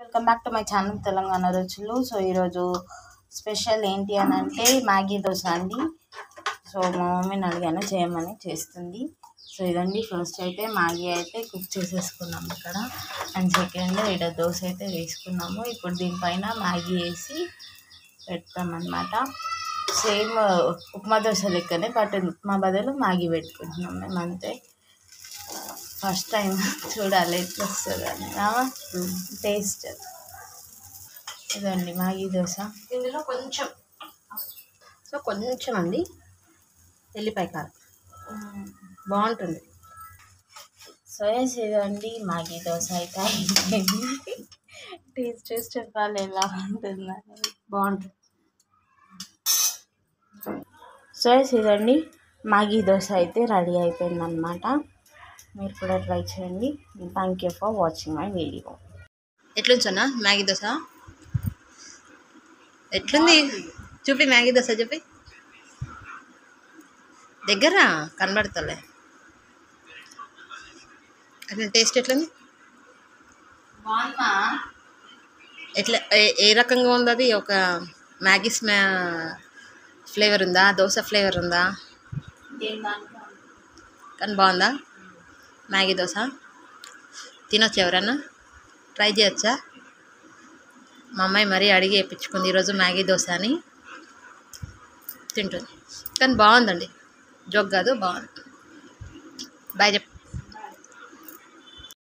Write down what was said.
Welcome back to my channel Telangana రుచులు. So ఈరోజు special ఏంటి అని అంటే మ్యాగీ దోశ అండి. సో మా మమ్మీని అడిగాను చేయమని, చేస్తుంది. సో ఇదండి, ఫస్ట్ అయితే మ్యాగీ అయితే కుక్ చేసేసుకున్నాము ఇక్కడ, అండ్ సెకండ్ ఇక్కడ దోశ అయితే వేసుకున్నాము. ఇప్పుడు దీనిపైన మ్యాగీ వేసి పెడతామన్నమాట. సేమ్ ఉప్మా దోశ లెక్కనే, బట్ ఉప్మా బదులు మ్యాగీ పెట్టుకుంటున్నాం మేము, అంతే. ఫస్ట్ టైం చూడాలి ఎట్లా వస్తుందని టేస్ట్. ఇదండి మ్యాగీ దోశ. ఇందులో కొంచెం అండి ఎల్లిపాయ కారం బాగుంటుంది. సో ఇదండి మ్యాగీ దోశ అయితే అయిపోయింది. టేస్ట్ చెప్పాలి ఎలా ఉంటుందని. బాగుంటుంది. సో ఇదండి మ్యాగీ దోశ అయితే రెడీ అయిపోయింది అనమాట. మీరు కూడా ట్రై చేయండి. Thank you for watching my video. ఎట్లుంచనా మ్యాగీ దోశ? ఎట్లుంది చూపి, మ్యాగీ దోశ చూపి, దగ్గర కనబడతలే. అట్లా టేస్ట్ ఎట్లుంది? ఎట్లా ఏ రకంగా ఉంది అది? ఒక మ్యాగీ ఫ్లేవర్ ఉందా, దోశ ఫ్లేవర్ ఉందా? కానీ బాగుందా మ్యాగీ దోశ? తినొచ్చు, ఎవరన్నా ట్రై చేయొచ్చా? మా అమ్మాయి మరీ అడిగి వేయించుకుంది ఈరోజు మ్యాగీ దోశ అని, తింటుంది. కానీ బాగుందండి, జోక్ కాదు, బాగుంది. బాయ్ చెప్పు.